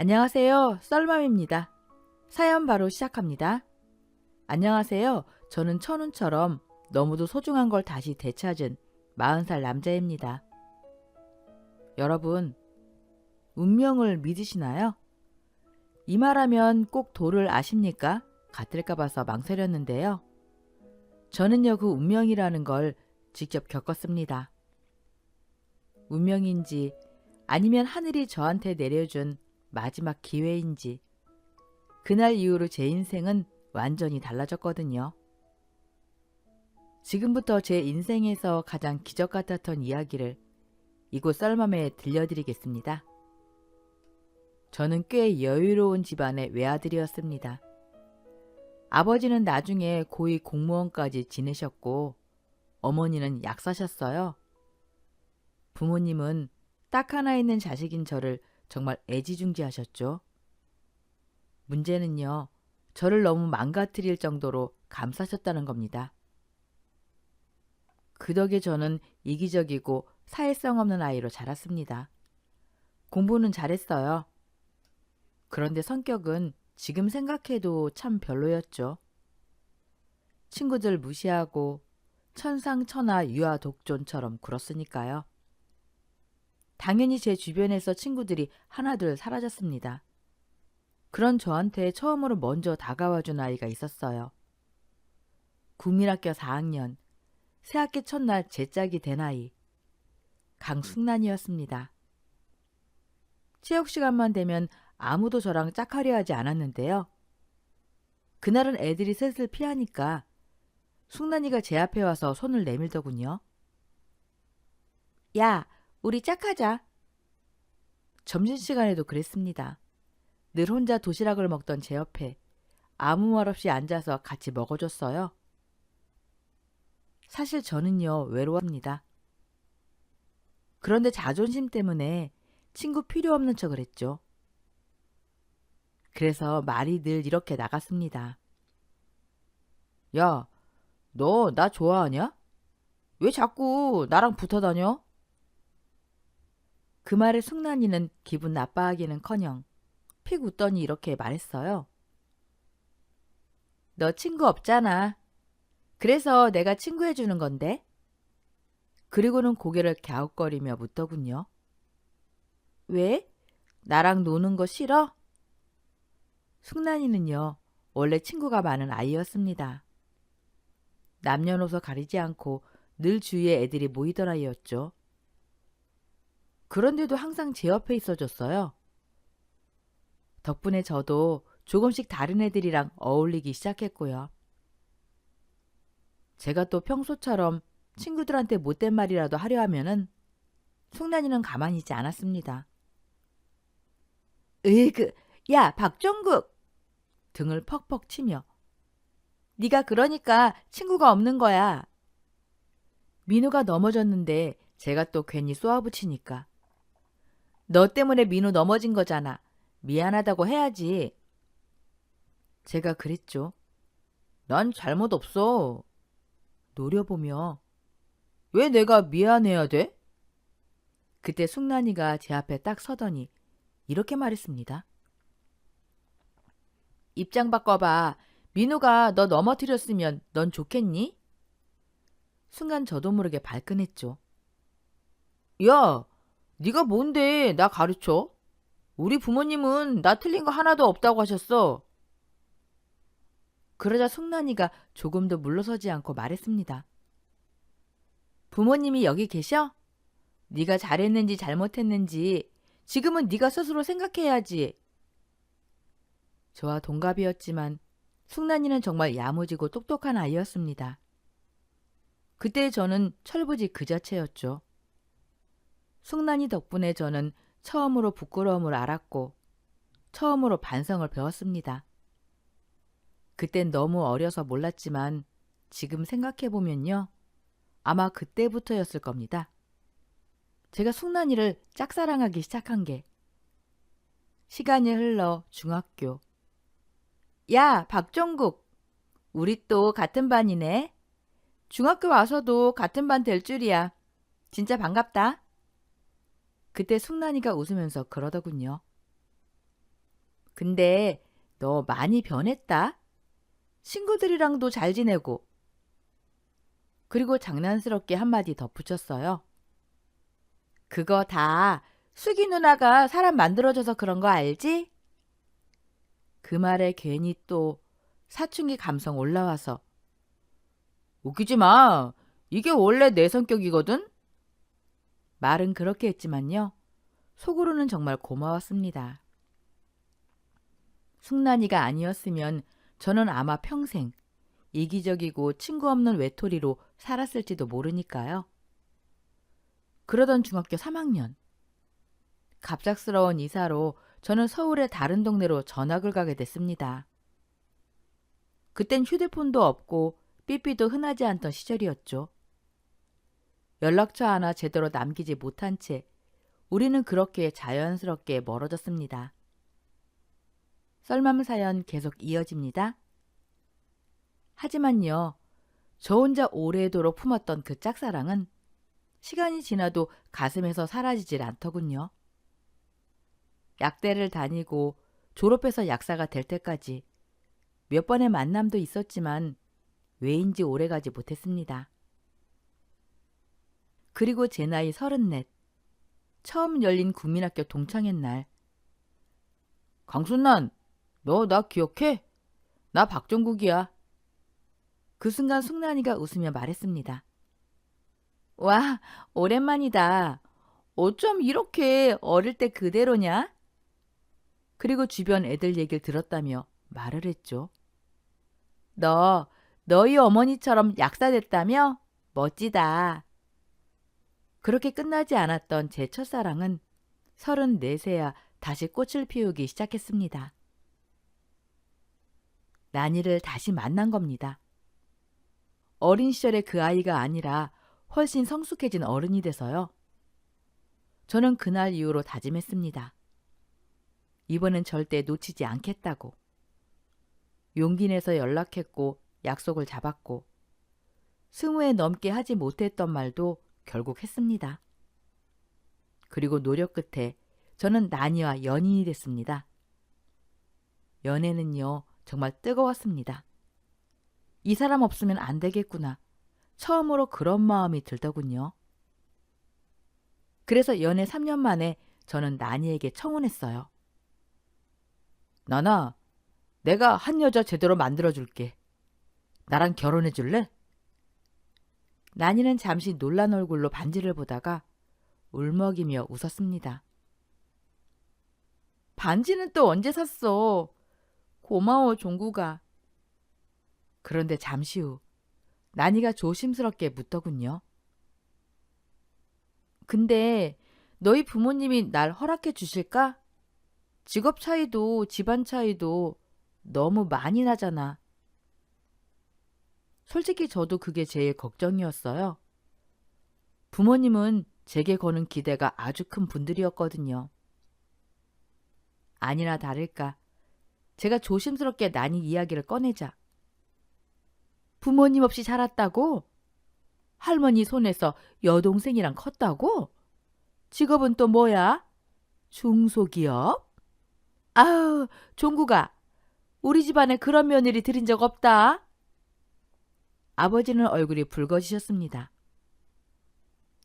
안녕하세요. 썰맘입니다. 사연 바로 시작합니다. 안녕하세요. 저는 천운처럼 너무도 소중한 걸 다시 되찾은 40살 남자입니다. 여러분, 운명을 믿으시나요? 이 말하면 꼭 도를 아십니까? 같을까 봐서 망설였는데요. 저는요, 그 운명이라는 걸 직접 겪었습니다. 운명인지 아니면 하늘이 저한테 내려준 마지막 기회인지 그날 이후로 제 인생은 완전히 달라졌거든요. 지금부터 제 인생에서 가장 기적 같았던 이야기를 이곳 썰맘에 들려드리겠습니다. 저는 꽤 여유로운 집안의 외아들이었습니다. 아버지는 나중에 고위 공무원까지 지내셨고 어머니는 약사셨어요. 부모님은 딱 하나 있는 자식인 저를 정말 애지중지하셨죠. 문제는요, 저를 너무 망가뜨릴 정도로 감싸셨다는 겁니다. 그 덕에 저는 이기적이고 사회성 없는 아이로 자랐습니다. 공부는 잘했어요. 그런데 성격은 지금 생각해도 참 별로였죠. 친구들 무시하고 천상천하 유아독존처럼 굴었으니까요. 당연히 제 주변에서 친구들이 하나둘 사라졌습니다. 그런 저한테 처음으로 먼저 다가와준 아이가 있었어요. 국민학교 4학년, 새학기 첫날 제 짝이 된 아이, 강숙란이었습니다. 체육 시간만 되면 아무도 저랑 짝하려 하지 않았는데요. 그날은 애들이 셋을 피하니까 숙란이가 제 앞에 와서 손을 내밀더군요. 야, 우리 짝하자. 점심시간에도 그랬습니다. 늘 혼자 도시락을 먹던 제 옆에 아무 말 없이 앉아서 같이 먹어줬어요. 사실 저는요, 외로웠습니다. 그런데 자존심 때문에 친구 필요 없는 척을 했죠. 그래서 말이 늘 이렇게 나갔습니다. 야, 너 나 좋아하냐? 왜 자꾸 나랑 붙어 다녀? 그 말에 숙란이는 기분 나빠하기는커녕 픽 웃더니 이렇게 말했어요. 너 친구 없잖아. 그래서 내가 친구해주는 건데. 그리고는 고개를 갸웃거리며 묻더군요. 왜? 나랑 노는 거 싫어? 숙란이는요, 원래 친구가 많은 아이였습니다. 남녀노소 가리지 않고 늘 주위에 애들이 모이던 아이였죠. 그런데도 항상 제 옆에 있어줬어요. 덕분에 저도 조금씩 다른 애들이랑 어울리기 시작했고요. 제가 또 평소처럼 친구들한테 못된 말이라도 하려 하면은 숙란이는 가만히 있지 않았습니다. 으이그, 야, 박종국! 등을 퍽퍽 치며 네가 그러니까 친구가 없는 거야. 민우가 넘어졌는데 제가 또 괜히 쏘아붙이니까 너 때문에 민우 넘어진 거잖아. 미안하다고 해야지. 제가 그랬죠. 난 잘못 없어. 노려보며 왜 내가 미안해야 돼? 그때 숙란이가 제 앞에 딱 서더니 이렇게 말했습니다. 입장 바꿔봐. 민우가 너 넘어뜨렸으면 넌 좋겠니? 순간 저도 모르게 발끈했죠. 야, 네가 뭔데 나 가르쳐? 우리 부모님은 나 틀린 거 하나도 없다고 하셨어. 그러자 숙란이가 조금도 물러서지 않고 말했습니다. 부모님이 여기 계셔? 네가 잘했는지 잘못했는지 지금은 네가 스스로 생각해야지. 저와 동갑이었지만 숙란이는 정말 야무지고 똑똑한 아이였습니다. 그때 저는 철부지 그 자체였죠. 숙란이 덕분에 저는 처음으로 부끄러움을 알았고 처음으로 반성을 배웠습니다. 그땐 너무 어려서 몰랐지만 지금 생각해보면요. 아마 그때부터였을 겁니다. 제가 숙란이를 짝사랑하기 시작한 게. 시간이 흘러 중학교. 야, 박종국. 우리 또 같은 반이네. 중학교 와서도 같은 반 될 줄이야. 진짜 반갑다. 그때 숙란이가 웃으면서 그러더군요. 근데 너 많이 변했다. 친구들이랑도 잘 지내고. 그리고 장난스럽게 한마디 덧붙였어요. 그거 다 수기 누나가 사람 만들어줘서 그런 거 알지? 그 말에 괜히 또 사춘기 감성 올라와서 웃기지 마. 이게 원래 내 성격이거든? 말은 그렇게 했지만요. 속으로는 정말 고마웠습니다. 승란이가 아니었으면 저는 아마 평생 이기적이고 친구 없는 외톨이로 살았을지도 모르니까요. 그러던 중학교 3학년. 갑작스러운 이사로 저는 서울의 다른 동네로 전학을 가게 됐습니다. 그땐 휴대폰도 없고 삐삐도 흔하지 않던 시절이었죠. 연락처 하나 제대로 남기지 못한 채 우리는 그렇게 자연스럽게 멀어졌습니다. 썰맘 사연 계속 이어집니다. 하지만요, 저 혼자 오래도록 품었던 그 짝사랑은 시간이 지나도 가슴에서 사라지질 않더군요. 약대를 다니고 졸업해서 약사가 될 때까지 몇 번의 만남도 있었지만 왜인지 오래가지 못했습니다. 그리고 제 나이 34, 처음 열린 국민학교 동창회 날. 강순난, 너 나 기억해? 나 박정국이야. 그 순간 숙란이가 웃으며 말했습니다. 와, 오랜만이다. 어쩜 이렇게 어릴 때 그대로냐? 그리고 주변 애들 얘기를 들었다며 말을 했죠. 너희 어머니처럼 약사 됐다며? 멋지다. 그렇게 끝나지 않았던 제 첫사랑은 34세야 다시 꽃을 피우기 시작했습니다. 난이를 다시 만난 겁니다. 어린 시절의 그 아이가 아니라 훨씬 성숙해진 어른이 돼서요. 저는 그날 이후로 다짐했습니다. 이번엔 절대 놓치지 않겠다고. 용기 내서 연락했고 약속을 잡았고 20회 넘게 하지 못했던 말도 결국 했습니다. 그리고 노력 끝에 저는 나니와 연인이 됐습니다. 연애는요, 정말 뜨거웠습니다. 이 사람 없으면 안 되겠구나. 처음으로 그런 마음이 들더군요. 그래서 연애 3년 만에 저는 나니에게 청혼했어요. 나나, 내가 한 여자 제대로 만들어줄게. 나랑 결혼해줄래? 나니는 잠시 놀란 얼굴로 반지를 보다가 울먹이며 웃었습니다. 반지는 또 언제 샀어? 고마워, 종구가. 그런데 잠시 후 나니가 조심스럽게 묻더군요. 근데 너희 부모님이 날 허락해 주실까? 직업 차이도 집안 차이도 너무 많이 나잖아. 솔직히 저도 그게 제일 걱정이었어요. 부모님은 제게 거는 기대가 아주 큰 분들이었거든요. 아니나 다를까 제가 조심스럽게 나니 이야기를 꺼내자. 부모님 없이 자랐다고? 할머니 손에서 여동생이랑 컸다고? 직업은 또 뭐야? 중소기업? 아우, 종구가, 우리 집안에 그런 며느리 들인 적 없다. 아버지는 얼굴이 붉어지셨습니다.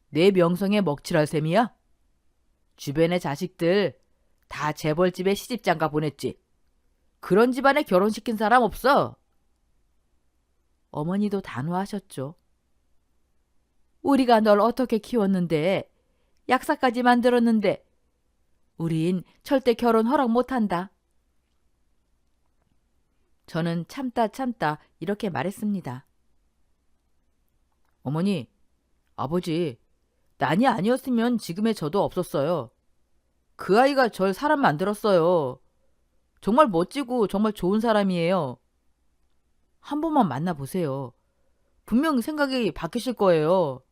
내 명성에 먹칠할 셈이야? 주변의 자식들 다 재벌집에 시집장가 보냈지. 그런 집안에 결혼시킨 사람 없어. 어머니도 단호하셨죠. 우리가 널 어떻게 키웠는데, 약사까지 만들었는데 우린 절대 결혼 허락 못한다. 저는 참다 이렇게 말했습니다. 어머니, 아버지, 난이 아니었으면 지금의 저도 없었어요. 그 아이가 절 사람 만들었어요. 정말 멋지고 정말 좋은 사람이에요. 한 번만 만나보세요. 분명 생각이 바뀌실 거예요.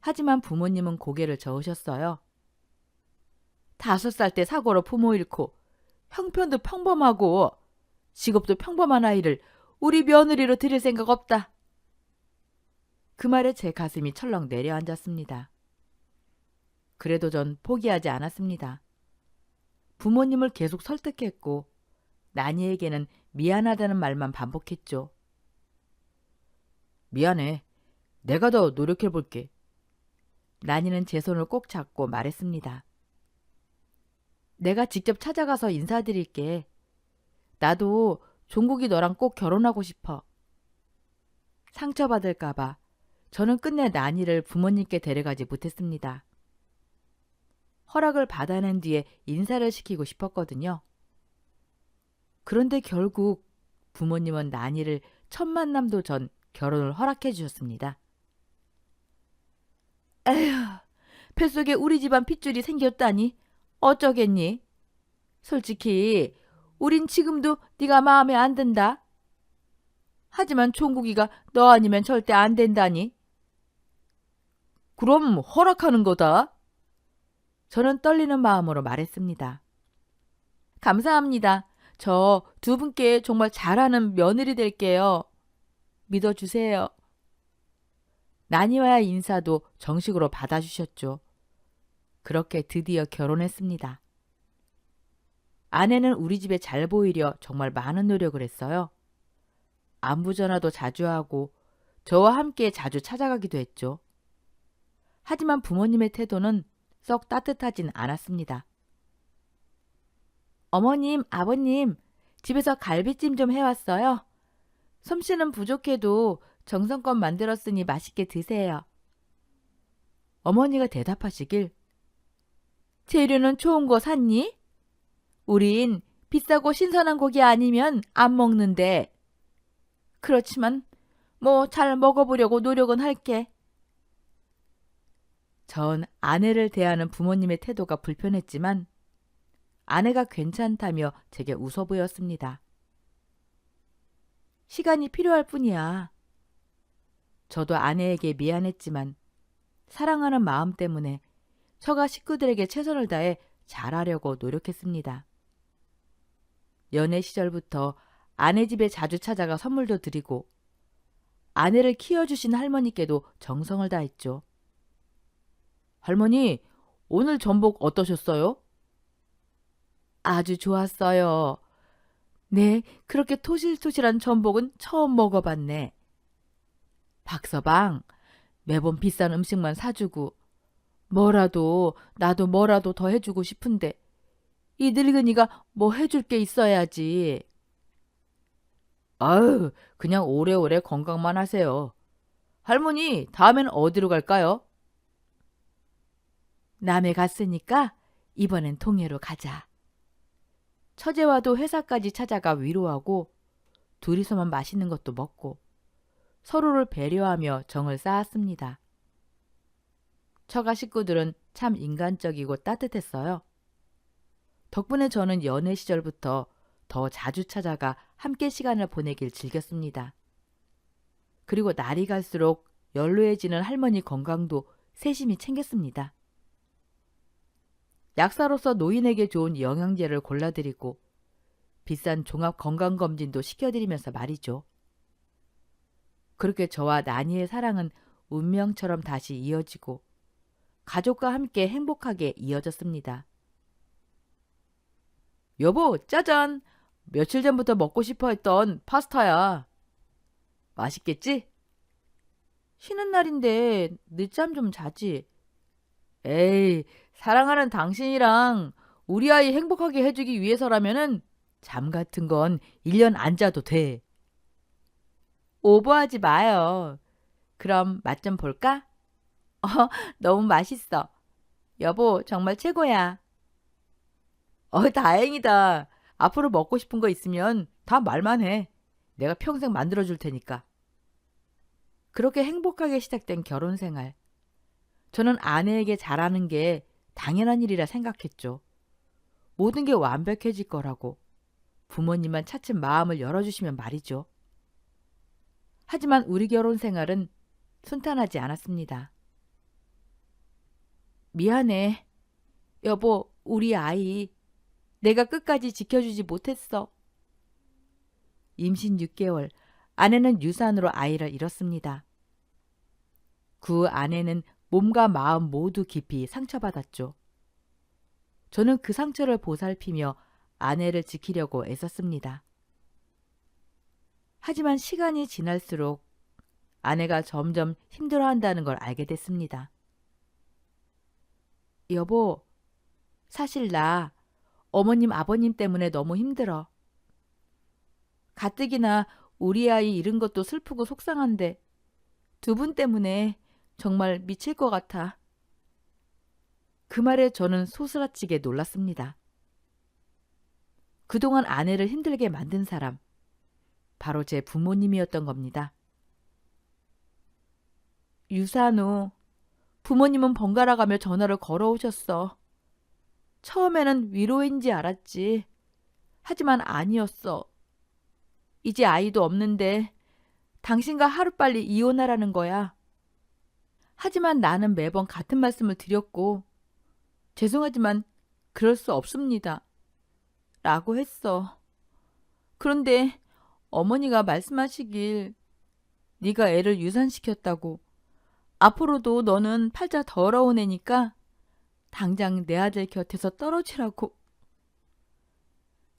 하지만 부모님은 고개를 저으셨어요. 5살 때 사고로 부모 잃고 형편도 평범하고 직업도 평범한 아이를 우리 며느리로 들일 생각 없다. 그 말에 제 가슴이 철렁 내려앉았습니다. 그래도 전 포기하지 않았습니다. 부모님을 계속 설득했고 나니에게는 미안하다는 말만 반복했죠. 미안해. 내가 더 노력해볼게. 나니는 제 손을 꼭 잡고 말했습니다. 내가 직접 찾아가서 인사드릴게. 나도 종국이 너랑 꼭 결혼하고 싶어. 상처받을까봐 저는 끝내 나니를 부모님께 데려가지 못했습니다. 허락을 받아낸 뒤에 인사를 시키고 싶었거든요. 그런데 결국 부모님은 나니를 첫 만남도 전 결혼을 허락해 주셨습니다. 에휴, 뱃속에 우리 집안 핏줄이 생겼다니 어쩌겠니? 솔직히 우린 지금도 네가 마음에 안 든다. 하지만 종국이가 너 아니면 절대 안 된다니. 그럼 허락하는 거다. 저는 떨리는 마음으로 말했습니다. 감사합니다. 저 두 분께 정말 잘하는 며느리 될게요. 믿어주세요. 나니와의 인사도 정식으로 받아주셨죠. 그렇게 드디어 결혼했습니다. 아내는 우리 집에 잘 보이려 정말 많은 노력을 했어요. 안부 전화도 자주 하고 저와 함께 자주 찾아가기도 했죠. 하지만 부모님의 태도는 썩 따뜻하진 않았습니다. 어머님, 아버님, 집에서 갈비찜 좀 해왔어요. 솜씨는 부족해도 정성껏 만들었으니 맛있게 드세요. 어머니가 대답하시길, 재료는 좋은 거 샀니? 우린 비싸고 신선한 고기 아니면 안 먹는데. 그렇지만 뭐 잘 먹어보려고 노력은 할게. 전 아내를 대하는 부모님의 태도가 불편했지만 아내가 괜찮다며 제게 웃어 보였습니다. 시간이 필요할 뿐이야. 저도 아내에게 미안했지만 사랑하는 마음 때문에 처가 식구들에게 최선을 다해 잘하려고 노력했습니다. 연애 시절부터 아내 집에 자주 찾아가 선물도 드리고 아내를 키워주신 할머니께도 정성을 다했죠. 할머니, 오늘 전복 어떠셨어요? 아주 좋았어요. 네, 그렇게 토실토실한 전복은 처음 먹어봤네. 박서방, 매번 비싼 음식만 사주고 나도 뭐라도 더 해주고 싶은데 이 늙은이가 뭐 해줄 게 있어야지. 아유, 그냥 오래오래 건강만 하세요. 할머니, 다음엔 어디로 갈까요? 남해 갔으니까 이번엔 동해로 가자. 처제와도 회사까지 찾아가 위로하고 둘이서만 맛있는 것도 먹고 서로를 배려하며 정을 쌓았습니다. 처가 식구들은 참 인간적이고 따뜻했어요. 덕분에 저는 연애 시절부터 더 자주 찾아가 함께 시간을 보내길 즐겼습니다. 그리고 날이 갈수록 연로해지는 할머니 건강도 세심히 챙겼습니다. 약사로서 노인에게 좋은 영양제를 골라드리고 비싼 종합 건강검진도 시켜드리면서 말이죠. 그렇게 저와 나니의 사랑은 운명처럼 다시 이어지고 가족과 함께 행복하게 이어졌습니다. 여보, 짜잔! 며칠 전부터 먹고 싶어 했던 파스타야. 맛있겠지? 쉬는 날인데 늦잠 좀 자지. 에이, 사랑하는 당신이랑 우리 아이 행복하게 해주기 위해서라면은 잠 같은 건 1년 안 자도 돼. 오버하지 마요. 그럼 맛 좀 볼까? 너무 맛있어. 여보, 정말 최고야. 다행이다. 앞으로 먹고 싶은 거 있으면 다 말만 해. 내가 평생 만들어줄 테니까. 그렇게 행복하게 시작된 결혼 생활. 저는 아내에게 잘하는 게 당연한 일이라 생각했죠. 모든 게 완벽해질 거라고. 부모님만 차츰 마음을 열어주시면 말이죠. 하지만 우리 결혼 생활은 순탄하지 않았습니다. 미안해. 여보, 우리 아이. 내가 끝까지 지켜주지 못했어. 임신 6개월, 아내는 유산으로 아이를 잃었습니다. 그 아내는 몸과 마음 모두 깊이 상처받았죠. 저는 그 상처를 보살피며 아내를 지키려고 애썼습니다. 하지만 시간이 지날수록 아내가 점점 힘들어한다는 걸 알게 됐습니다. 여보, 사실 나 어머님 아버님 때문에 너무 힘들어. 가뜩이나 우리 아이 잃은 것도 슬프고 속상한데 두 분 때문에 정말 미칠 것 같아. 그 말에 저는 소스라치게 놀랐습니다. 그동안 아내를 힘들게 만든 사람, 바로 제 부모님이었던 겁니다. 유산 후 부모님은 번갈아가며 전화를 걸어오셨어. 처음에는 위로인지 알았지. 하지만 아니었어. 이제 아이도 없는데 당신과 하루빨리 이혼하라는 거야. 하지만 나는 매번 같은 말씀을 드렸고 죄송하지만 그럴 수 없습니다. 라고 했어. 그런데 어머니가 말씀하시길 네가 애를 유산시켰다고 앞으로도 너는 팔자 더러운 애니까 당장 내 아들 곁에서 떨어지라고.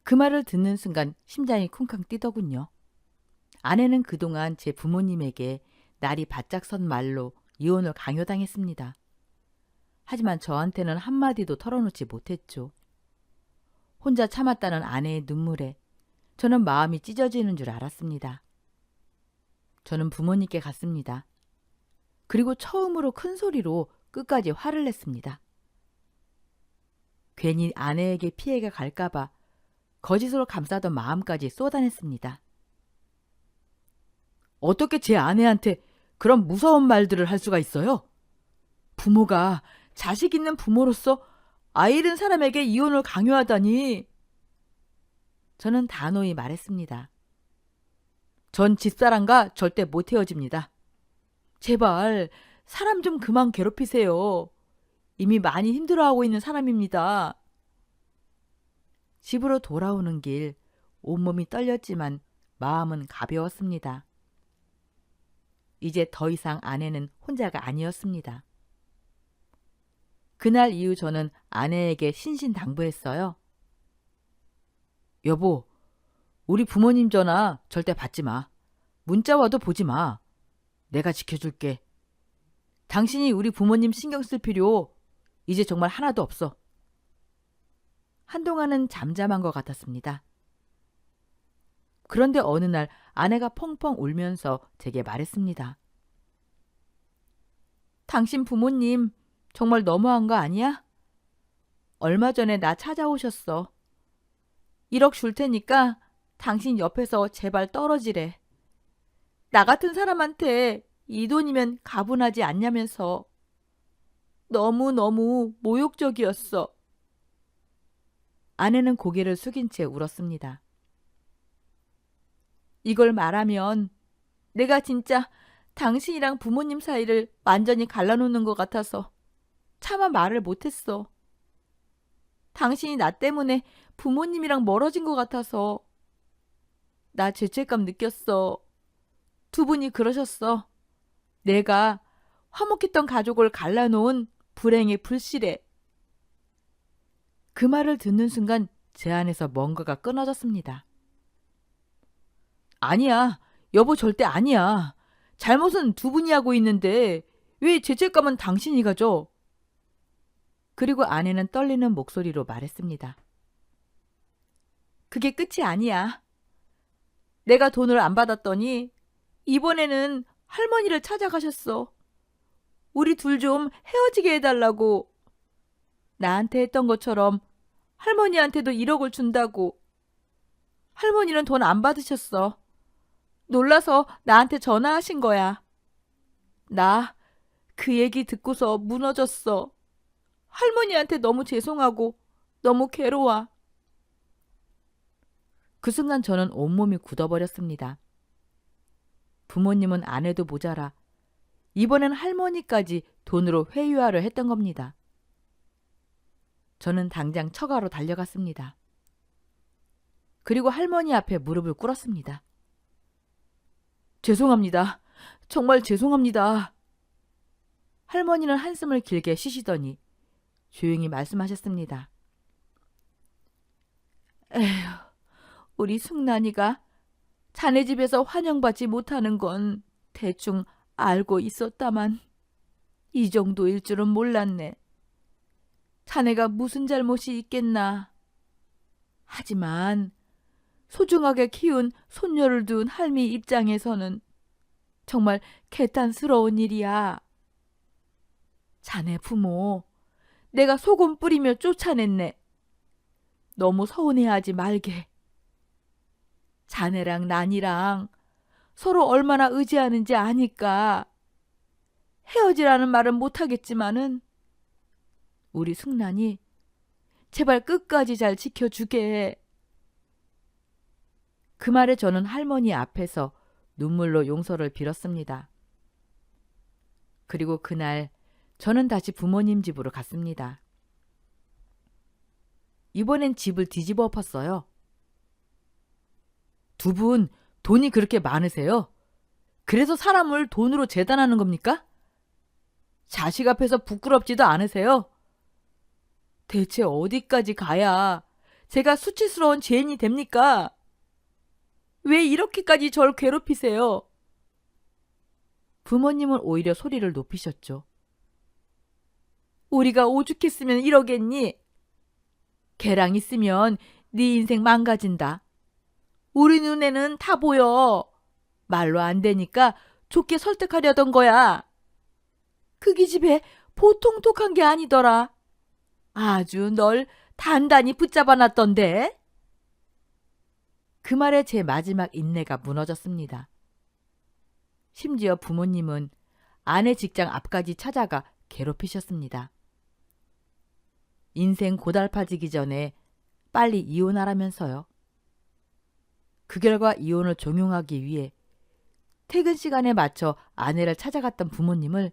그 말을 듣는 순간 심장이 쿵쾅 뛰더군요. 아내는 그동안 제 부모님에게 날이 바짝 선 말로 이혼을 강요당했습니다. 하지만 저한테는 한마디도 털어놓지 못했죠. 혼자 참았다는 아내의 눈물에 저는 마음이 찢어지는 줄 알았습니다. 저는 부모님께 갔습니다. 그리고 처음으로 큰 소리로 끝까지 화를 냈습니다. 괜히 아내에게 피해가 갈까봐 거짓으로 감싸던 마음까지 쏟아냈습니다. 어떻게 제 아내한테 그런 무서운 말들을 할 수가 있어요? 부모가 자식 있는 부모로서 아이 잃은 사람에게 이혼을 강요하다니. 저는 단호히 말했습니다. 전 집사람과 절대 못 헤어집니다. 제발 사람 좀 그만 괴롭히세요. 이미 많이 힘들어하고 있는 사람입니다. 집으로 돌아오는 길 온몸이 떨렸지만 마음은 가벼웠습니다. 이제 더 이상 아내는 혼자가 아니었습니다. 그날 이후 저는 아내에게 신신당부했어요. 여보, 우리 부모님 전화 절대 받지 마. 문자 와도 보지 마. 내가 지켜줄게. 당신이 우리 부모님 신경 쓸 필요 이제 정말 하나도 없어. 한동안은 잠잠한 것 같았습니다. 그런데 어느 날 아내가 펑펑 울면서 제게 말했습니다. 당신 부모님 정말 너무한 거 아니야? 얼마 전에 나 찾아오셨어. 1억 줄 테니까 당신 옆에서 제발 떨어지래. 나 같은 사람한테 이 돈이면 가분하지 않냐면서. 너무너무 모욕적이었어. 아내는 고개를 숙인 채 울었습니다. 이걸 말하면 내가 진짜 당신이랑 부모님 사이를 완전히 갈라놓는 것 같아서 차마 말을 못했어. 당신이 나 때문에 부모님이랑 멀어진 것 같아서. 나 죄책감 느꼈어. 두 분이 그러셨어. 내가 화목했던 가족을 갈라놓은 불행의 불씨래. 그 말을 듣는 순간 제 안에서 뭔가가 끊어졌습니다. 아니야. 여보 절대 아니야. 잘못은 두 분이 하고 있는데 왜 죄책감은 당신이 가져? 그리고 아내는 떨리는 목소리로 말했습니다. 그게 끝이 아니야. 내가 돈을 안 받았더니 이번에는 할머니를 찾아가셨어. 우리 둘 좀 헤어지게 해달라고. 나한테 했던 것처럼 할머니한테도 1억을 준다고. 할머니는 돈 안 받으셨어. 놀라서 나한테 전화하신 거야. 나 그 얘기 듣고서 무너졌어. 할머니한테 너무 죄송하고 너무 괴로워. 그 순간 저는 온몸이 굳어버렸습니다. 부모님은 안 해도 모자라 이번엔 할머니까지 돈으로 회유하려 했던 겁니다. 저는 당장 처가로 달려갔습니다. 그리고 할머니 앞에 무릎을 꿇었습니다. 죄송합니다. 정말 죄송합니다. 할머니는 한숨을 길게 쉬시더니 조용히 말씀하셨습니다. 에휴, 우리 승란이가 자네 집에서 환영받지 못하는 건 대충 알고 있었다만 이 정도일 줄은 몰랐네. 자네가 무슨 잘못이 있겠나. 하지만 소중하게 키운 손녀를 둔 할미 입장에서는 정말 개탄스러운 일이야. 자네 부모 내가 소금 뿌리며 쫓아냈네. 너무 서운해하지 말게. 자네랑 난이랑 서로 얼마나 의지하는지 아니까 헤어지라는 말은 못하겠지만은 우리 승란이 제발 끝까지 잘 지켜주게. 그 말에 저는 할머니 앞에서 눈물로 용서를 빌었습니다. 그리고 그날 저는 다시 부모님 집으로 갔습니다. 이번엔 집을 뒤집어 엎었어요. 두 분 돈이 그렇게 많으세요? 그래서 사람을 돈으로 재단하는 겁니까? 자식 앞에서 부끄럽지도 않으세요? 대체 어디까지 가야 제가 수치스러운 죄인이 됩니까? 왜 이렇게까지 절 괴롭히세요? 부모님은 오히려 소리를 높이셨죠. 우리가 오죽했으면 이러겠니? 걔랑 있으면 네 인생 망가진다. 우리 눈에는 다 보여. 말로 안 되니까 좋게 설득하려던 거야. 그 기집애 보통 독한 게 아니더라. 아주 널 단단히 붙잡아 놨던데. 그 말에 제 마지막 인내가 무너졌습니다. 심지어 부모님은 아내 직장 앞까지 찾아가 괴롭히셨습니다. 인생 고달파지기 전에 빨리 이혼하라면서요. 그 결과 이혼을 종용하기 위해 퇴근 시간에 맞춰 아내를 찾아갔던 부모님을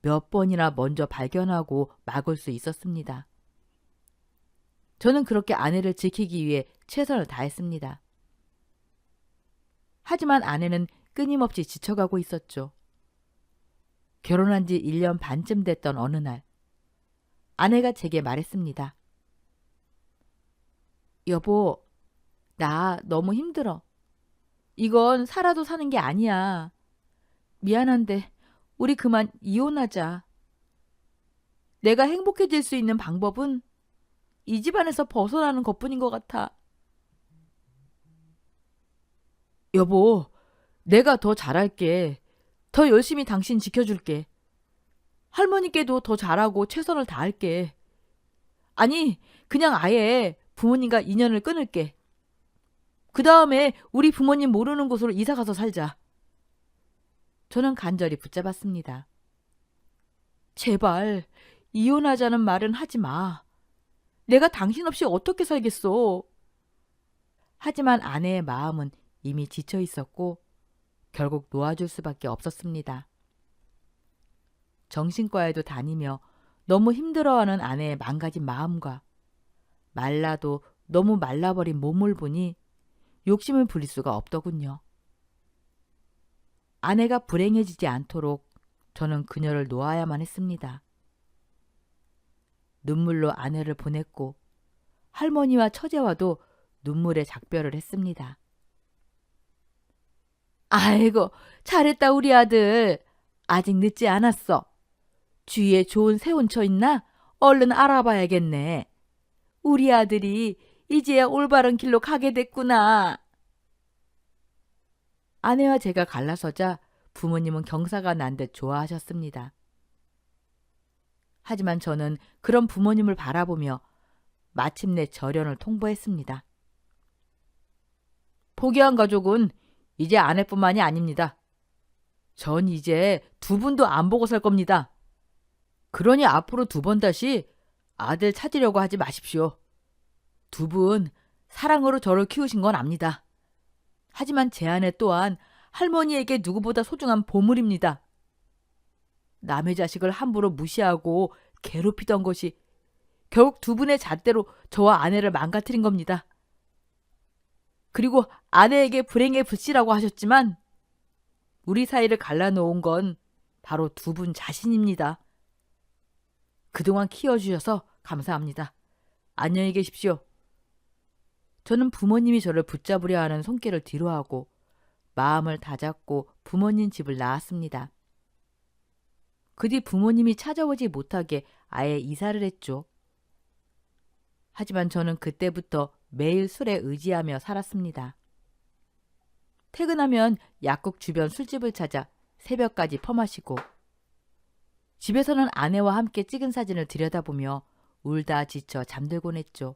몇 번이나 먼저 발견하고 막을 수 있었습니다. 저는 그렇게 아내를 지키기 위해 최선을 다했습니다. 하지만 아내는 끊임없이 지쳐가고 있었죠. 결혼한 지 1년 반쯤 됐던 어느 날 아내가 제게 말했습니다. 여보, 나 너무 힘들어. 이건 살아도 사는 게 아니야. 미안한데 우리 그만 이혼하자. 내가 행복해질 수 있는 방법은 이 집안에서 벗어나는 것뿐인 것 같아. 여보, 내가 더 잘할게. 더 열심히 당신 지켜줄게. 할머니께도 더 잘하고 최선을 다할게. 아니, 그냥 아예 부모님과 인연을 끊을게. 그 다음에 우리 부모님 모르는 곳으로 이사가서 살자. 저는 간절히 붙잡았습니다. 제발 이혼하자는 말은 하지 마. 내가 당신 없이 어떻게 살겠어. 하지만 아내의 마음은 이미 지쳐 있었고 결국 놓아줄 수밖에 없었습니다. 정신과에도 다니며 너무 힘들어하는 아내의 망가진 마음과 말라도 너무 말라버린 몸을 보니 욕심을 부릴 수가 없더군요. 아내가 불행해지지 않도록 저는 그녀를 놓아야만 했습니다. 눈물로 아내를 보냈고 할머니와 처제와도 눈물의 작별을 했습니다. 아이고, 잘했다 우리 아들. 아직 늦지 않았어. 주위에 좋은 새 온처 있나? 얼른 알아봐야겠네. 우리 아들이 이제야 올바른 길로 가게 됐구나. 아내와 제가 갈라서자 부모님은 경사가 난 듯 좋아하셨습니다. 하지만 저는 그런 부모님을 바라보며 마침내 절연을 통보했습니다. 포기한 가족은 이제 아내뿐만이 아닙니다. 전 이제 두 분도 안 보고 살 겁니다. 그러니 앞으로 두 번 다시 아들 찾으려고 하지 마십시오. 두 분 사랑으로 저를 키우신 건 압니다. 하지만 제 아내 또한 할머니에게 누구보다 소중한 보물입니다. 남의 자식을 함부로 무시하고 괴롭히던 것이 결국 두 분의 잣대로 저와 아내를 망가뜨린 겁니다. 그리고 아내에게 불행의 불씨라고 하셨지만 우리 사이를 갈라놓은 건 바로 두 분 자신입니다. 그동안 키워주셔서 감사합니다. 안녕히 계십시오. 저는 부모님이 저를 붙잡으려 하는 손길을 뒤로하고 마음을 다잡고 부모님 집을 나왔습니다. 그 뒤 부모님이 찾아오지 못하게 아예 이사를 했죠. 하지만 저는 그때부터 매일 술에 의지하며 살았습니다. 퇴근하면 약국 주변 술집을 찾아 새벽까지 퍼마시고 집에서는 아내와 함께 찍은 사진을 들여다보며 울다 지쳐 잠들곤 했죠.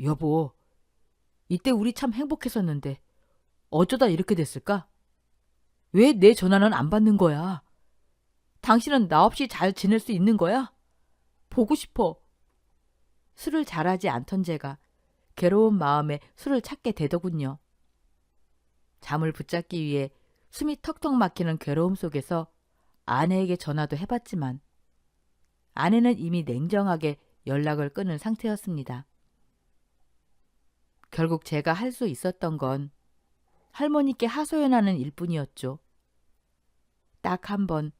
여보, 이때 우리 참 행복했었는데 어쩌다 이렇게 됐을까? 왜 내 전화는 안 받는 거야? 당신은 나 없이 잘 지낼 수 있는 거야? 보고 싶어. 술을 잘하지 않던 제가 괴로운 마음에 술을 찾게 되더군요. 잠을 붙잡기 위해 숨이 턱턱 막히는 괴로움 속에서 아내에게 전화도 해봤지만 아내는 이미 냉정하게 연락을 끊은 상태였습니다. 결국 제가 할 수 있었던 건 할머니께 하소연하는 일뿐이었죠. 딱 한 번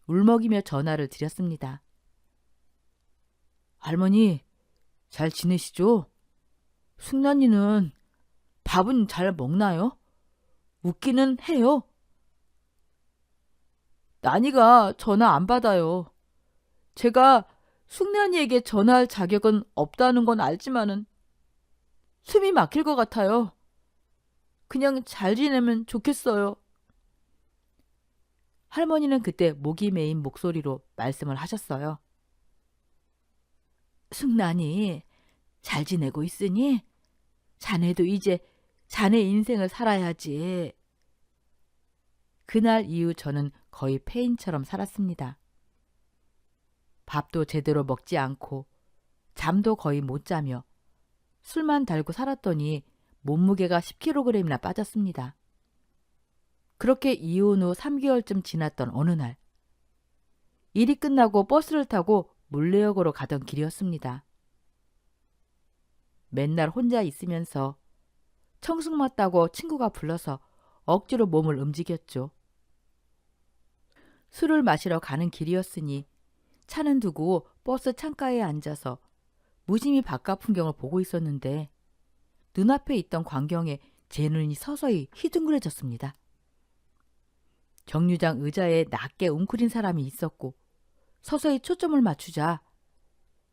울먹이며 전화를 드렸습니다. 할머니, 잘 지내시죠? 승란이는 밥은 잘 먹나요? 웃기는 해요? 난이가 전화 안 받아요. 제가 숙란이에게 전화할 자격은 없다는 건 알지만은 숨이 막힐 것 같아요. 그냥 잘 지내면 좋겠어요. 할머니는 그때 목이 메인 목소리로 말씀을 하셨어요. 승란이 잘 지내고 있으니 자네도 이제 자네 인생을 살아야지. 그날 이후 저는 거의 폐인처럼 살았습니다. 밥도 제대로 먹지 않고 잠도 거의 못 자며 술만 달고 살았더니 몸무게가 10kg이나 빠졌습니다. 그렇게 이혼 후 3개월쯤 지났던 어느 날, 일이 끝나고 버스를 타고 물레역으로 가던 길이었습니다. 맨날 혼자 있으면서 청승 맞다고 친구가 불러서 억지로 몸을 움직였죠. 술을 마시러 가는 길이었으니 차는 두고 버스 창가에 앉아서 무심히 바깥 풍경을 보고 있었는데 눈앞에 있던 광경에 제 눈이 서서히 휘둥그레졌습니다. 정류장 의자에 낮게 웅크린 사람이 있었고 서서히 초점을 맞추자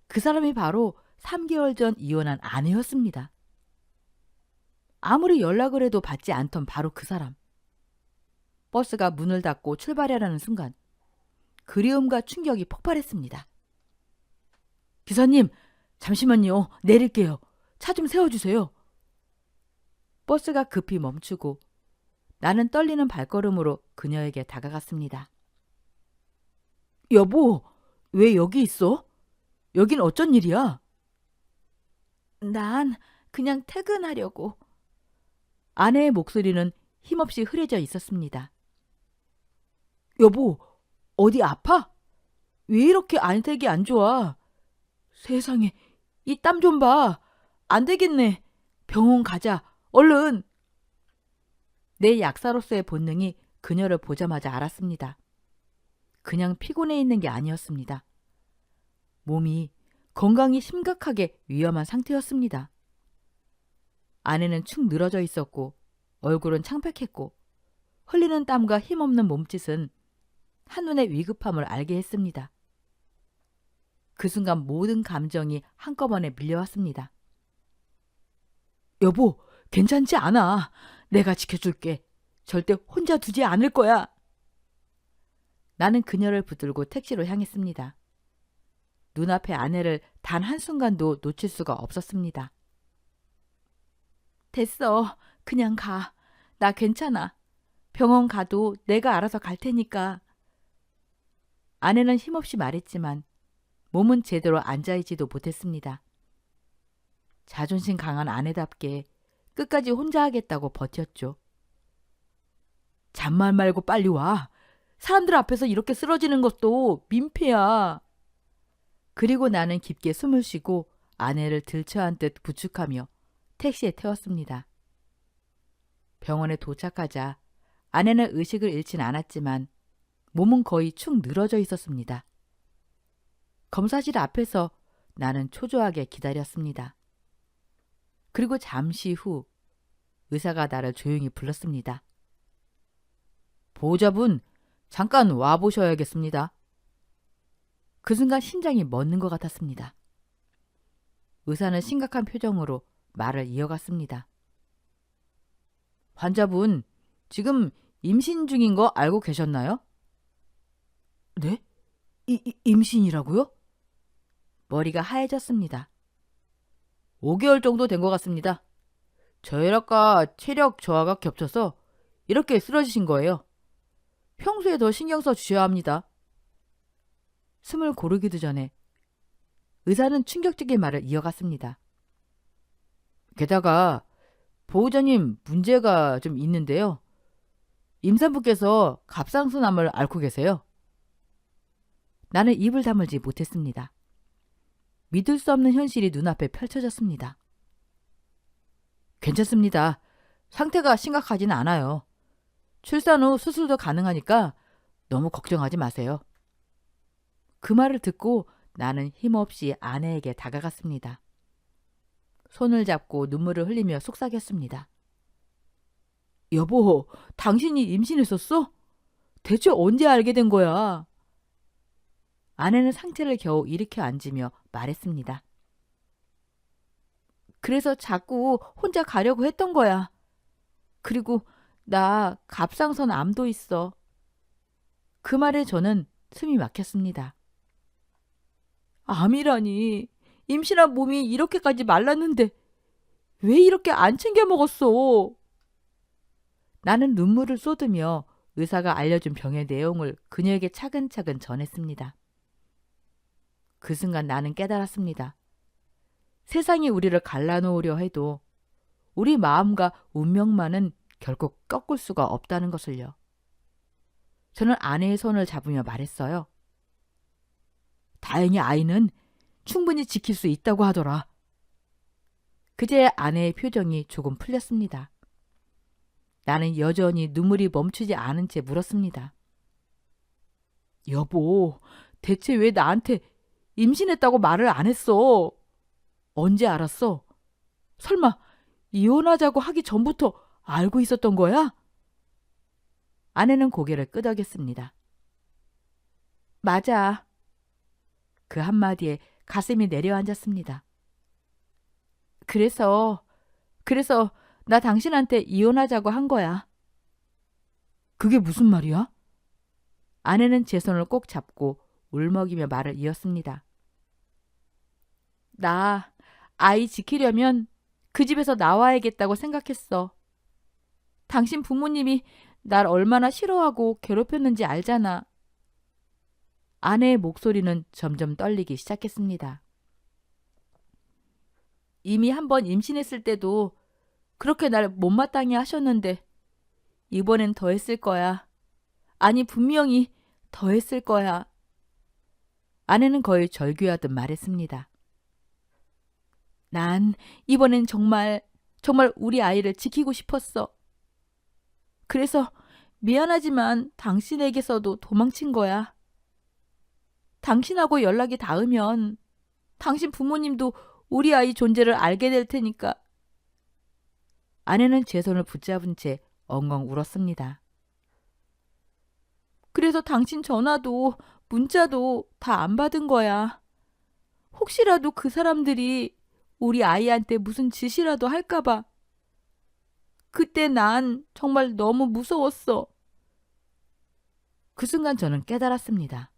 그 사람이 바로 3개월 전 이혼한 아내였습니다. 아무리 연락을 해도 받지 않던 바로 그 사람. 버스가 문을 닫고 출발하려는 순간 그리움과 충격이 폭발했습니다. 기사님, 잠시만요. 내릴게요. 차 좀 세워주세요. 버스가 급히 멈추고 나는 떨리는 발걸음으로 그녀에게 다가갔습니다. 여보, 왜 여기 있어? 여긴 어쩐 일이야? 난 그냥 퇴근하려고. 아내의 목소리는 힘없이 흐려져 있었습니다. 여보, 어디 아파? 왜 이렇게 안색이 안 좋아? 세상에, 이 땀 좀 봐. 안 되겠네. 병원 가자. 얼른. 내 약사로서의 본능이 그녀를 보자마자 알았습니다. 그냥 피곤해 있는 게 아니었습니다. 몸이 건강이 심각하게 위험한 상태였습니다. 아내는 축 늘어져 있었고 얼굴은 창백했고 흘리는 땀과 힘없는 몸짓은 한눈에 위급함을 알게 했습니다. 그 순간 모든 감정이 한꺼번에 밀려왔습니다. 여보, 괜찮지 않아. 내가 지켜줄게. 절대 혼자 두지 않을 거야. 나는 그녀를 붙들고 택시로 향했습니다. 눈앞에 아내를 단 한순간도 놓칠 수가 없었습니다. 됐어. 그냥 가. 나 괜찮아. 병원 가도 내가 알아서 갈 테니까. 아내는 힘없이 말했지만 몸은 제대로 앉아있지도 못했습니다. 자존심 강한 아내답게 끝까지 혼자 하겠다고 버텼죠. 잔말 말고 빨리 와. 사람들 앞에서 이렇게 쓰러지는 것도 민폐야. 그리고 나는 깊게 숨을 쉬고 아내를 들쳐안듯 부축하며 택시에 태웠습니다. 병원에 도착하자 아내는 의식을 잃진 않았지만 몸은 거의 축 늘어져 있었습니다. 검사실 앞에서 나는 초조하게 기다렸습니다. 그리고 잠시 후 의사가 나를 조용히 불렀습니다. 보호자분, 잠깐 와보셔야겠습니다. 그 순간 심장이 멎는 것 같았습니다. 의사는 심각한 표정으로 말을 이어갔습니다. 환자분, 지금 임신 중인 거 알고 계셨나요? 네? 임신이라고요? 머리가 하얘졌습니다. 5개월 정도 된 것 같습니다. 저혈압과 체력 저하가 겹쳐서 이렇게 쓰러지신 거예요. 평소에 더 신경 써 주셔야 합니다. 숨을 고르기도 전에 의사는 충격적인 말을 이어갔습니다. 게다가 보호자님 문제가 좀 있는데요. 임산부께서 갑상선암을 앓고 계세요. 나는 입을 다물지 못했습니다. 믿을 수 없는 현실이 눈앞에 펼쳐졌습니다. 괜찮습니다. 상태가 심각하진 않아요. 출산 후 수술도 가능하니까 너무 걱정하지 마세요. 그 말을 듣고 나는 힘없이 아내에게 다가갔습니다. 손을 잡고 눈물을 흘리며 속삭였습니다. 여보, 당신이 임신했었어? 대체 언제 알게 된 거야? 아내는 상체를 겨우 일으켜 앉으며 말했습니다. 그래서 자꾸 혼자 가려고 했던 거야. 그리고 나 갑상선 암도 있어. 그 말에 저는 숨이 막혔습니다. 암이라니. 임신한 몸이 이렇게까지 말랐는데 왜 이렇게 안 챙겨 먹었어? 나는 눈물을 쏟으며 의사가 알려준 병의 내용을 그녀에게 차근차근 전했습니다. 그 순간 나는 깨달았습니다. 세상이 우리를 갈라놓으려 해도 우리 마음과 운명만은 결코 꺾을 수가 없다는 것을요. 저는 아내의 손을 잡으며 말했어요. 다행히 아이는 충분히 지킬 수 있다고 하더라. 그제 아내의 표정이 조금 풀렸습니다. 나는 여전히 눈물이 멈추지 않은 채 물었습니다. 여보, 대체 왜 나한테 임신했다고 말을 안 했어? 언제 알았어? 설마 이혼하자고 하기 전부터 알고 있었던 거야? 아내는 고개를 끄덕였습니다. 맞아. 그 한마디에 가슴이 내려앉았습니다. 그래서 나 당신한테 이혼하자고 한 거야. 그게 무슨 말이야? 아내는 제 손을 꼭 잡고 울먹이며 말을 이었습니다. 나 아이 지키려면 그 집에서 나와야겠다고 생각했어. 당신 부모님이 날 얼마나 싫어하고 괴롭혔는지 알잖아. 아내의 목소리는 점점 떨리기 시작했습니다. 이미 한 번 임신했을 때도 그렇게 날 못마땅해 하셨는데 이번엔 더 했을 거야. 아니, 분명히 더 했을 거야. 아내는 거의 절규하듯 말했습니다. 난 이번엔 정말 우리 아이를 지키고 싶었어. 그래서 미안하지만 당신에게서도 도망친 거야. 당신하고 연락이 닿으면 당신 부모님도 우리 아이 존재를 알게 될 테니까. 아내는 제 손을 붙잡은 채 엉엉 울었습니다. 그래서 당신 전화도 문자도 다 안 받은 거야. 혹시라도 그 사람들이 우리 아이한테 무슨 짓이라도 할까봐. 그때 난 정말 너무 무서웠어. 그 순간 저는 깨달았습니다.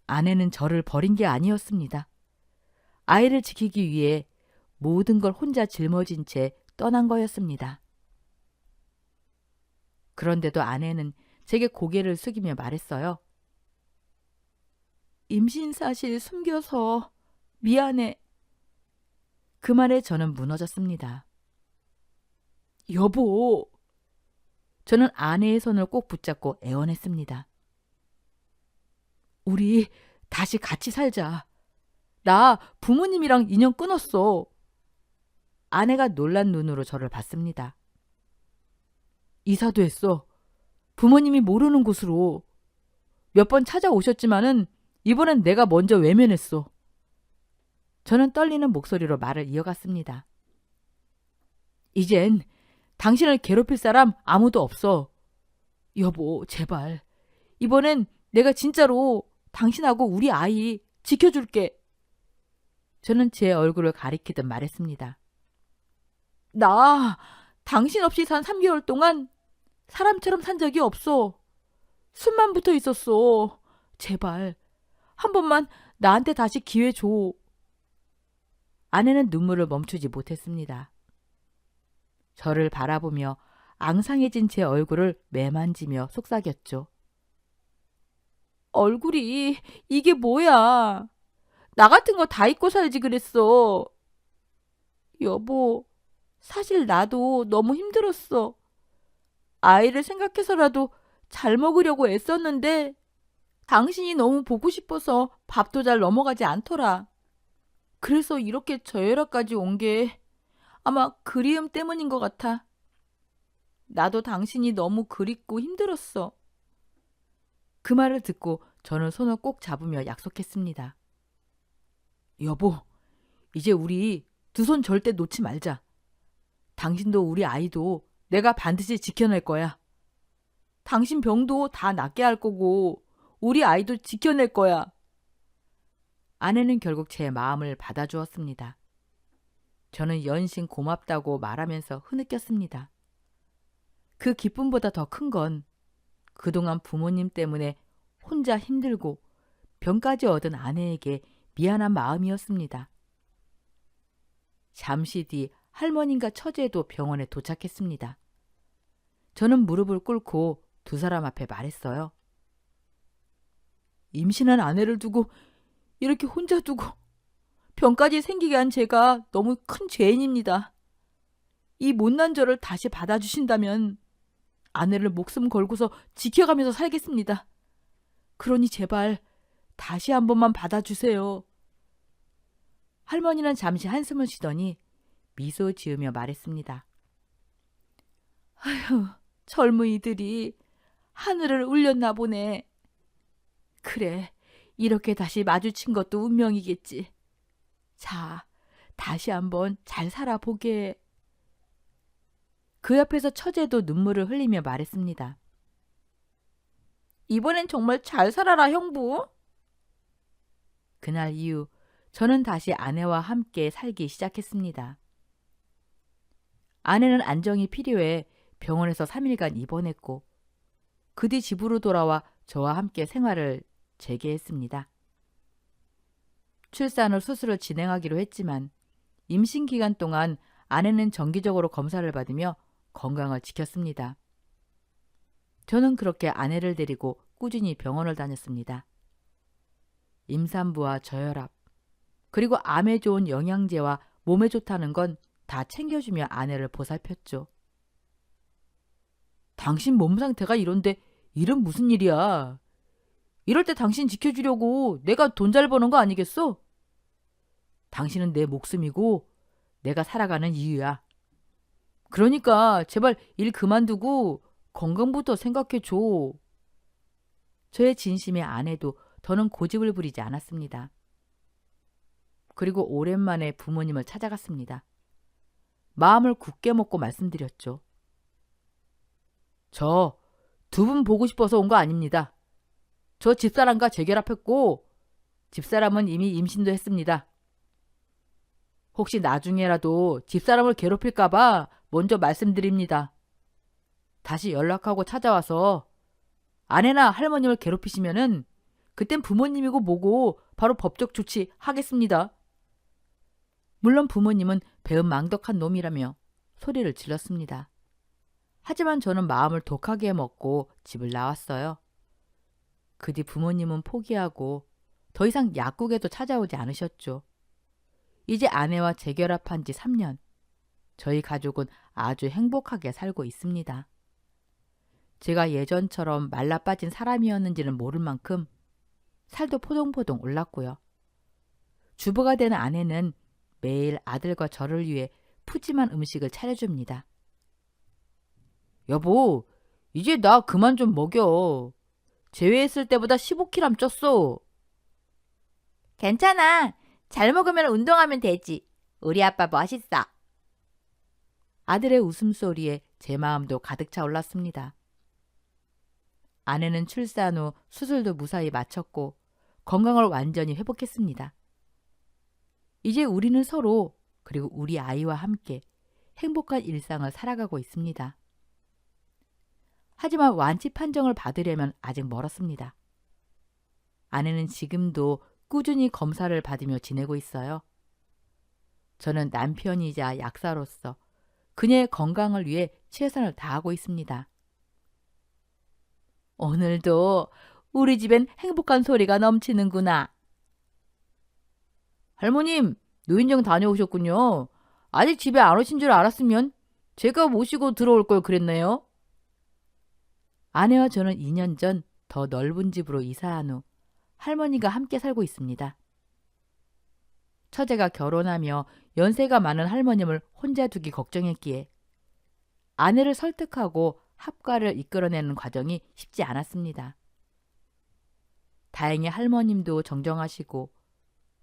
아내는 저를 버린 게 아니었습니다. 아이를 지키기 위해 모든 걸 혼자 짊어진 채 떠난 거였습니다. 그런데도 아내는 제게 고개를 숙이며 말했어요. 임신 사실 숨겨서 미안해. 그 말에 저는 무너졌습니다. 여보! 저는 아내의 손을 꼭 붙잡고 애원했습니다. 우리 다시 같이 살자. 나 부모님이랑 인연 끊었어. 아내가 놀란 눈으로 저를 봤습니다. 이사도 했어. 부모님이 모르는 곳으로. 몇 번 찾아오셨지만은 이번엔 내가 먼저 외면했어. 저는 떨리는 목소리로 말을 이어갔습니다. 이젠 당신을 괴롭힐 사람 아무도 없어. 여보, 제발. 이번엔 내가 진짜로 당신하고 우리 아이 지켜줄게. 저는 제 얼굴을 가리키듯 말했습니다. 나 당신 없이 산 3개월 동안 사람처럼 산 적이 없어. 숨만 붙어 있었어. 제발 한 번만 나한테 다시 기회 줘. 아내는 눈물을 멈추지 못했습니다. 저를 바라보며 앙상해진 제 얼굴을 매만지며 속삭였죠. 얼굴이 이게 뭐야. 나 같은 거 다 잊고 살지 그랬어. 여보, 사실 나도 너무 힘들었어. 아이를 생각해서라도 잘 먹으려고 애썼는데 당신이 너무 보고 싶어서 밥도 잘 넘어가지 않더라. 그래서 이렇게 저혈압까지 온 게 아마 그리움 때문인 것 같아. 나도 당신이 너무 그립고 힘들었어. 그 말을 듣고 저는 손을 꼭 잡으며 약속했습니다. 여보, 이제 우리 두 손 절대 놓지 말자. 당신도 우리 아이도 내가 반드시 지켜낼 거야. 당신 병도 다 낫게 할 거고 우리 아이도 지켜낼 거야. 아내는 결국 제 마음을 받아주었습니다. 저는 연신 고맙다고 말하면서 흐느꼈습니다. 그 기쁨보다 더 큰 건 그동안 부모님 때문에 혼자 힘들고 병까지 얻은 아내에게 미안한 마음이었습니다. 잠시 뒤 할머니과 처제도 병원에 도착했습니다. 저는 무릎을 꿇고 두 사람 앞에 말했어요. 임신한 아내를 두고 이렇게 혼자 두고 병까지 생기게 한 제가 너무 큰 죄인입니다. 이 못난 저를 다시 받아주신다면 아내를 목숨 걸고서 지켜가면서 살겠습니다. 그러니 제발 다시 한 번만 받아주세요. 할머니는 잠시 한숨을 쉬더니 미소 지으며 말했습니다. 아휴, 젊은이들이 하늘을 울렸나 보네. 그래, 이렇게 다시 마주친 것도 운명이겠지. 자, 다시 한번 잘 살아보게. 그 옆에서 처제도 눈물을 흘리며 말했습니다. 이번엔 정말 잘 살아라, 형부. 그날 이후 저는 다시 아내와 함께 살기 시작했습니다. 아내는 안정이 필요해 병원에서 3일간 입원했고 그 뒤 집으로 돌아와 저와 함께 생활을 재개했습니다. 출산 후 수술을 진행하기로 했지만 임신 기간 동안 아내는 정기적으로 검사를 받으며 건강을 지켰습니다. 저는 그렇게 아내를 데리고 꾸준히 병원을 다녔습니다. 임산부와 저혈압, 그리고 암에 좋은 영양제와 몸에 좋다는 건 다 챙겨주며 아내를 보살폈죠. 당신 몸 상태가 이런데 일은 무슨 일이야. 이럴 때 당신 지켜주려고 내가 돈 잘 버는 거 아니겠어? 당신은 내 목숨이고 내가 살아가는 이유야. 그러니까 제발 일 그만두고 건강부터 생각해줘. 저의 진심에 아내도 더는 고집을 부리지 않았습니다. 그리고 오랜만에 부모님을 찾아갔습니다. 마음을 굳게 먹고 말씀드렸죠. 저 두 분 보고 싶어서 온 거 아닙니다. 저 집사람과 재결합했고 집사람은 이미 임신도 했습니다. 혹시 나중에라도 집사람을 괴롭힐까봐 먼저 말씀드립니다. 다시 연락하고 찾아와서 아내나 할머님을 괴롭히시면은 그땐 부모님이고 뭐고 바로 법적 조치 하겠습니다. 물론 부모님은 배은망덕한 놈이라며 소리를 질렀습니다. 하지만 저는 마음을 독하게 먹고 집을 나왔어요. 그 뒤 부모님은 포기하고 더 이상 약국에도 찾아오지 않으셨죠. 이제 아내와 재결합한 지 3년. 저희 가족은 아주 행복하게 살고 있습니다. 제가 예전처럼 말라빠진 사람이었는지는 모를 만큼 살도 포동포동 올랐고요. 주부가 된 아내는 매일 아들과 저를 위해 푸짐한 음식을 차려줍니다. 여보, 이제 나 그만 좀 먹여. 제외했을 때보다 15kg 쪘어. 괜찮아. 잘 먹으면 운동하면 되지. 우리 아빠 멋있어. 아들의 웃음소리에 제 마음도 가득 차올랐습니다. 아내는 출산 후 수술도 무사히 마쳤고 건강을 완전히 회복했습니다. 이제 우리는 서로 그리고 우리 아이와 함께 행복한 일상을 살아가고 있습니다. 하지만 완치 판정을 받으려면 아직 멀었습니다. 아내는 지금도 꾸준히 검사를 받으며 지내고 있어요. 저는 남편이자 약사로서 그녀의 건강을 위해 최선을 다하고 있습니다. 오늘도 우리 집엔 행복한 소리가 넘치는구나. 할머님, 노인정 다녀오셨군요. 아직 집에 안 오신 줄 알았으면 제가 모시고 들어올 걸 그랬네요. 아내와 저는 2년 전 더 넓은 집으로 이사한 후 할머니가 함께 살고 있습니다. 처제가 결혼하며 연세가 많은 할머님을 혼자 두기 걱정했기에 아내를 설득하고 합가를 이끌어내는 과정이 쉽지 않았습니다. 다행히 할머님도 정정하시고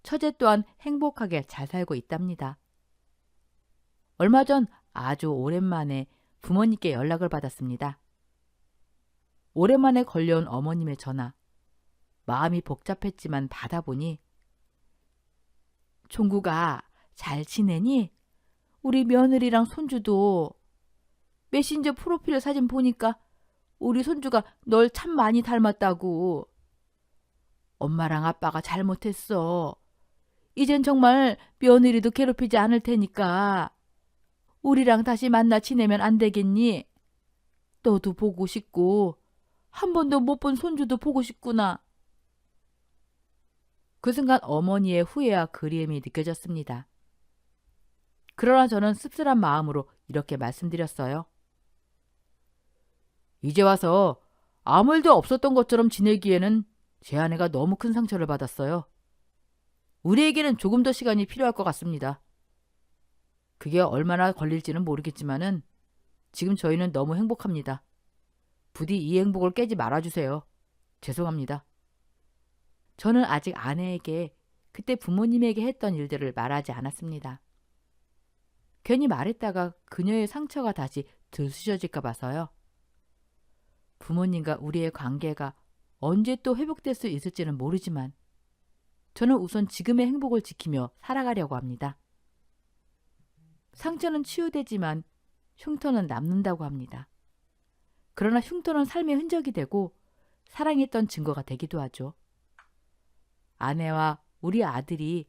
처제 또한 행복하게 잘 살고 있답니다. 얼마 전 아주 오랜만에 부모님께 연락을 받았습니다. 오랜만에 걸려온 어머님의 전화. 마음이 복잡했지만 받아보니 종구가 잘 지내니? 우리 며느리랑 손주도 메신저 프로필 사진 보니까 우리 손주가 널 참 많이 닮았다고. 엄마랑 아빠가 잘못했어. 이젠 정말 며느리도 괴롭히지 않을 테니까 우리랑 다시 만나 지내면 안 되겠니? 너도 보고 싶고 한 번도 못 본 손주도 보고 싶구나. 그 순간 어머니의 후회와 그리움이 느껴졌습니다. 그러나 저는 씁쓸한 마음으로 이렇게 말씀드렸어요. 이제 와서 아무 일도 없었던 것처럼 지내기에는 제 아내가 너무 큰 상처를 받았어요. 우리에게는 조금 더 시간이 필요할 것 같습니다. 그게 얼마나 걸릴지는 모르겠지만은 지금 저희는 너무 행복합니다. 부디 이 행복을 깨지 말아주세요. 죄송합니다. 저는 아직 아내에게 그때 부모님에게 했던 일들을 말하지 않았습니다. 괜히 말했다가 그녀의 상처가 다시 들쑤셔질까 봐서요. 부모님과 우리의 관계가 언제 또 회복될 수 있을지는 모르지만 저는 우선 지금의 행복을 지키며 살아가려고 합니다. 상처는 치유되지만 흉터는 남는다고 합니다. 그러나 흉터는 삶의 흔적이 되고 사랑했던 증거가 되기도 하죠. 아내와 우리 아들이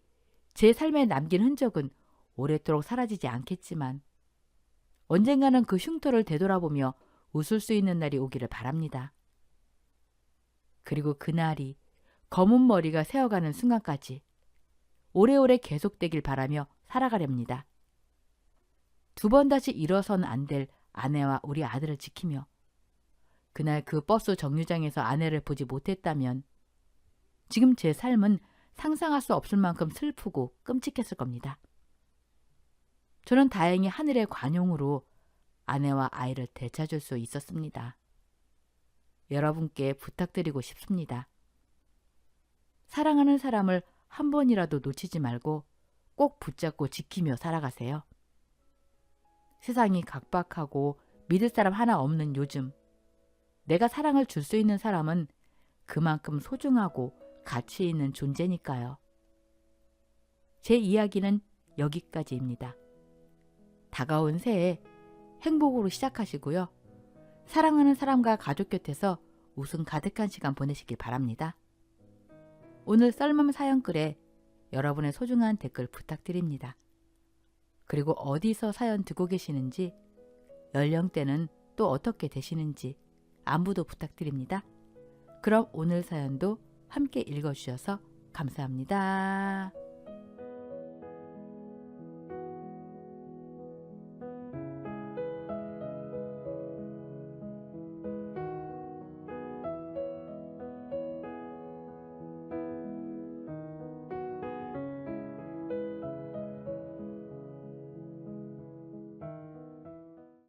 제 삶에 남긴 흔적은 오랫도록 사라지지 않겠지만 언젠가는 그 흉터를 되돌아보며 웃을 수 있는 날이 오기를 바랍니다. 그리고 그날이 검은 머리가 새어가는 순간까지 오래오래 계속되길 바라며 살아가렵니다. 두 번 다시 일어서는 안 될 아내와 우리 아들을 지키며 그날 그 버스 정류장에서 아내를 보지 못했다면 지금 제 삶은 상상할 수 없을 만큼 슬프고 끔찍했을 겁니다. 저는 다행히 하늘의 관용으로 아내와 아이를 되찾을 수 있었습니다. 여러분께 부탁드리고 싶습니다. 사랑하는 사람을 한 번이라도 놓치지 말고 꼭 붙잡고 지키며 살아가세요. 세상이 각박하고 믿을 사람 하나 없는 요즘, 내가 사랑을 줄 수 있는 사람은 그만큼 소중하고 가치 있는 존재니까요. 제 이야기는 여기까지입니다. 다가온 새해 행복으로 시작하시고요. 사랑하는 사람과 가족 곁에서 웃음 가득한 시간 보내시길 바랍니다. 오늘 썰맘 사연글에 여러분의 소중한 댓글 부탁드립니다. 그리고 어디서 사연 듣고 계시는지, 연령대는 또 어떻게 되시는지 안부도 부탁드립니다. 그럼 오늘 사연도 함께 읽어주셔서 감사합니다.